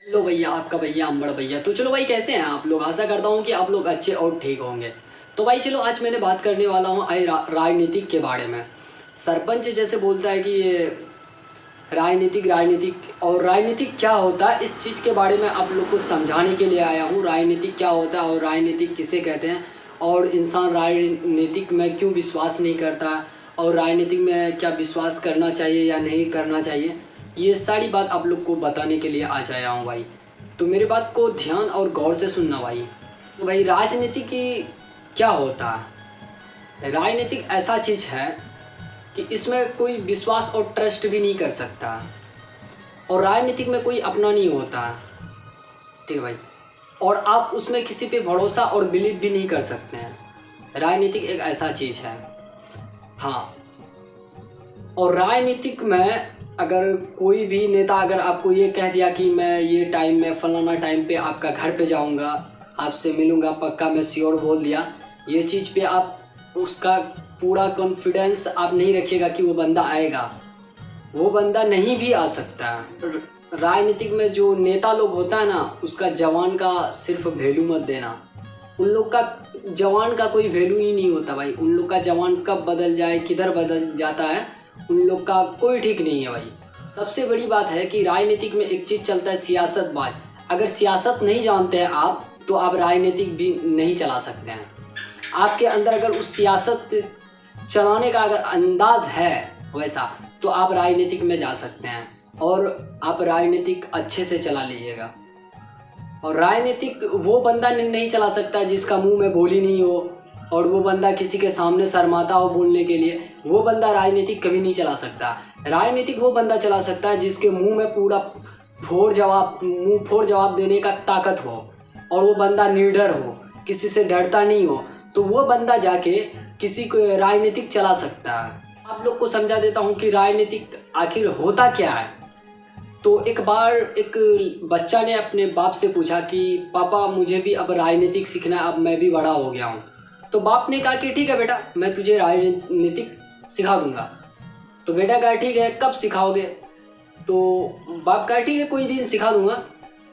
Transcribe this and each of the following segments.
लो भैया, आपका भैया अंबड़ भैया। तो चलो भाई, कैसे हैं आप लोग? आशा करता हूँ कि आप लोग अच्छे और ठीक होंगे। तो भाई चलो, आज मैंने बात करने वाला हूँ राजनीतिक के बारे में। सरपंच जैसे बोलता है कि ये राजनीतिक और राजनीतिक क्या होता है, इस चीज़ के बारे में आप लोग को समझाने के लिए आया हूँ। राजनीतिक क्या होता है और राजनीतिक किसे कहते हैं, और इंसान राजनीतिक में क्यों विश्वास नहीं करता, और राजनीतिक में क्या विश्वास करना चाहिए या नहीं करना चाहिए, ये सारी बात आप लोग को बताने के लिए आज आया हूँ भाई। तो मेरी बात को ध्यान और गौर से सुनना भाई। तो भाई, राजनीति की क्या होता है? राजनीतिक ऐसा चीज़ है कि इसमें कोई विश्वास और ट्रस्ट भी नहीं कर सकता, और राजनीतिक में कोई अपना नहीं होता, ठीक है भाई। और आप उसमें किसी पे भरोसा और बिलीव भी नहीं कर सकते हैं। राजनीतिक एक ऐसा चीज़ है। हाँ, और राजनीतिक में अगर कोई भी नेता अगर आपको ये कह दिया कि मैं ये टाइम में फलाना टाइम पे आपका घर पे जाऊंगा, आपसे मिलूंगा पक्का, मैं श्योर बोल दिया, ये चीज़ पे आप उसका पूरा कॉन्फिडेंस आप नहीं रखिएगा कि वो बंदा आएगा। वो बंदा नहीं भी आ सकता। राजनीतिक में जो नेता लोग होता है ना, उसका जवान का सिर्फ वैल्यू मत देना। उन लोग का जवान का कोई वैल्यू ही नहीं होता भाई। उन लोग का जवान कब बदल जाए, किधर बदल जाता है, उन लोग का कोई ठीक नहीं है भाई। सबसे बड़ी बात है कि राजनीतिक में एक चीज़ चलता है, सियासतबाज। अगर सियासत नहीं जानते हैं आप, तो आप राजनीतिक भी नहीं चला सकते हैं। आपके अंदर अगर उस सियासत चलाने का अगर अंदाज है वैसा, तो आप राजनीतिक में जा सकते हैं, और आप राजनीतिक अच्छे से चला लीजिएगा। और राजनीतिक वो बंदा नहीं चला सकता जिसका मुंह में बोली नहीं हो, और वो बंदा किसी के सामने शर्माता हो बोलने के लिए। वो बंदा राजनीतिक कभी नहीं चला सकता। राजनीतिक वो बंदा चला सकता है जिसके मुंह में पूरा मुंह फोड़ जवाब देने का ताकत हो, और वो बंदा निडर हो, किसी से डरता नहीं हो, तो वो बंदा जाके किसी को राजनीतिक चला सकता है। आप लोग को समझा देता हूँ कि राजनीतिक आखिर होता क्या है। तो एक बार एक बच्चा ने अपने बाप से पूछा कि पापा, मुझे भी अब राजनीतिक सीखना है, अब मैं भी बड़ा हो गया हूँ। तो बाप ने कहा कि ठीक है बेटा, मैं तुझे राजनीतिक सिखा दूंगा। तो बेटा कहा ठीक है, कब सिखाओगे? तो बाप कहा ठीक है, कोई दिन सिखा दूंगा।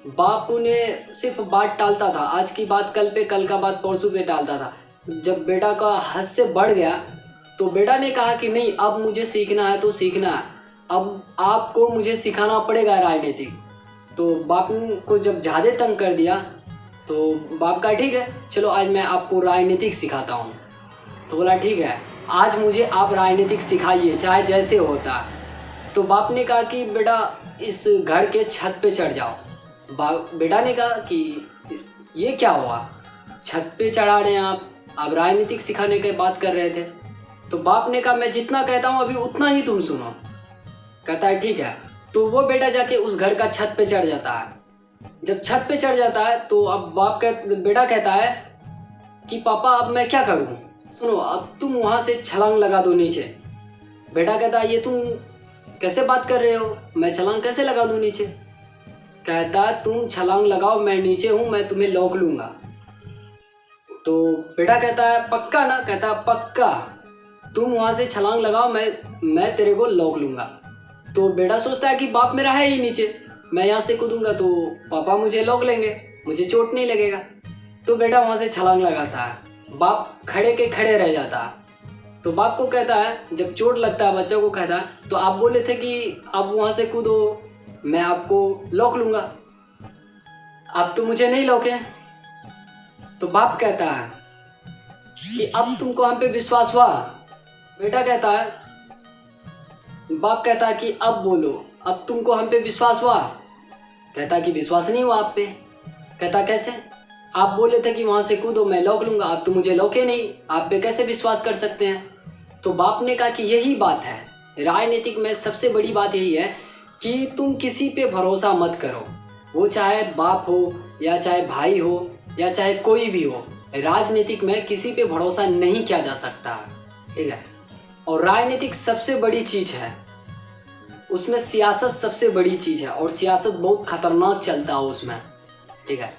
बाप ने सिर्फ बात टालता था, आज की बात कल पे, कल का बात परसों पे टालता था। जब बेटा का हद से बढ़ गया, तो बेटा ने कहा कि नहीं, अब मुझे सीखना है तो सीखना है, अब आपको मुझे सिखाना पड़ेगा राजनीतिक। तो बाप को जब ज़्यादा तंग कर दिया, तो बाप का ठीक है, चलो आज मैं आपको राजनीतिक सिखाता हूँ। तो बोला ठीक है, आज मुझे आप राजनीतिक सिखाइए, चाहे जैसे होता। तो बाप ने कहा कि बेटा, इस घर के छत पे चढ़ जाओ। बेटा ने कहा कि ये क्या हुआ, छत पे चढ़ा रहे हैं आप राजनीतिक सिखाने की बात कर रहे थे। तो बाप ने कहा मैं जितना कहता हूँ अभी उतना ही तुम सुनो। कहता है ठीक है। तो वो बेटा जाके उस घर का छत पे चढ़ जाता है। जब छत पे चढ़ जाता है, तो अब बेटा कहता है कि पापा, अब मैं क्या करूं? सुनो, अब तुम वहां से छलांग लगा दो नीचे। बेटा कहता है ये तुम कैसे बात कर रहे हो, मैं छलांग कैसे लगा दूं नीचे? कहता तुम छलांग लगाओ, मैं नीचे हूं, मैं तुम्हें लौक लूंगा। तो बेटा कहता है पक्का ना? कहता पक्का, तुम वहां से छलांग लगाओ, मैं तेरे को लौक लूंगा। तो बेटा सोचता है कि बाप मेरा है ही नीचे, मैं यहाँ से कूदूंगा तो पापा मुझे लौक लेंगे, मुझे चोट नहीं लगेगा। तो बेटा वहाँ से छलांग लगाता है। बाप खड़े के खड़े रह जाता है। तो बाप को कहता है, जब चोट लगता है बच्चों को कहता है, तो आप बोले थे कि आप वहाँ से कूदो, मैं आपको लौक लूँगा, आप तो मुझे नहीं लौके। तो बाप कहता है कि अब तुमको हम पे विश्वास हुआ? बेटा कहता है, बाप कहता है कि अब बोलो, अब तुमको हम पे विश्वास हुआ? कहता कि विश्वास नहीं हुआ आप पे। कहता कैसे? आप बोले थे कि वहां से कूदो, मैं लौक लूंगा, आप तो मुझे लौके नहीं, आप पे कैसे विश्वास कर सकते हैं? तो बाप ने कहा कि यही बात है, राजनीतिक में सबसे बड़ी बात यही है कि तुम किसी पे भरोसा मत करो। वो चाहे बाप हो, या चाहे भाई हो, या चाहे कोई भी हो, राजनीतिक में किसी पे भरोसा नहीं किया जा सकता, ठीक है। और राजनीतिक सबसे बड़ी चीज़ है, उसमें सियासत सबसे बड़ी चीज़ है, और सियासत बहुत खतरनाक चलता है उसमें, ठीक है।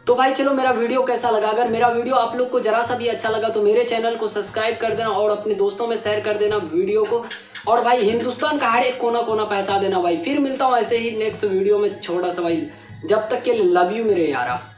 तो भाई चलो, मेरा वीडियो कैसा लगा? अगर मेरा वीडियो आप लोग को जरा सा भी अच्छा लगा तो मेरे चैनल को सब्सक्राइब कर देना, और अपने दोस्तों में शेयर कर देना वीडियो को। और भाई हिंदुस्तान का हर एक कोना कोना पहुंचा देना भाई। फिर मिलता हूँ ऐसे ही नेक्स्ट वीडियो में। छोटा सा भाई जब तक के लिए लव यू मेरे यारा।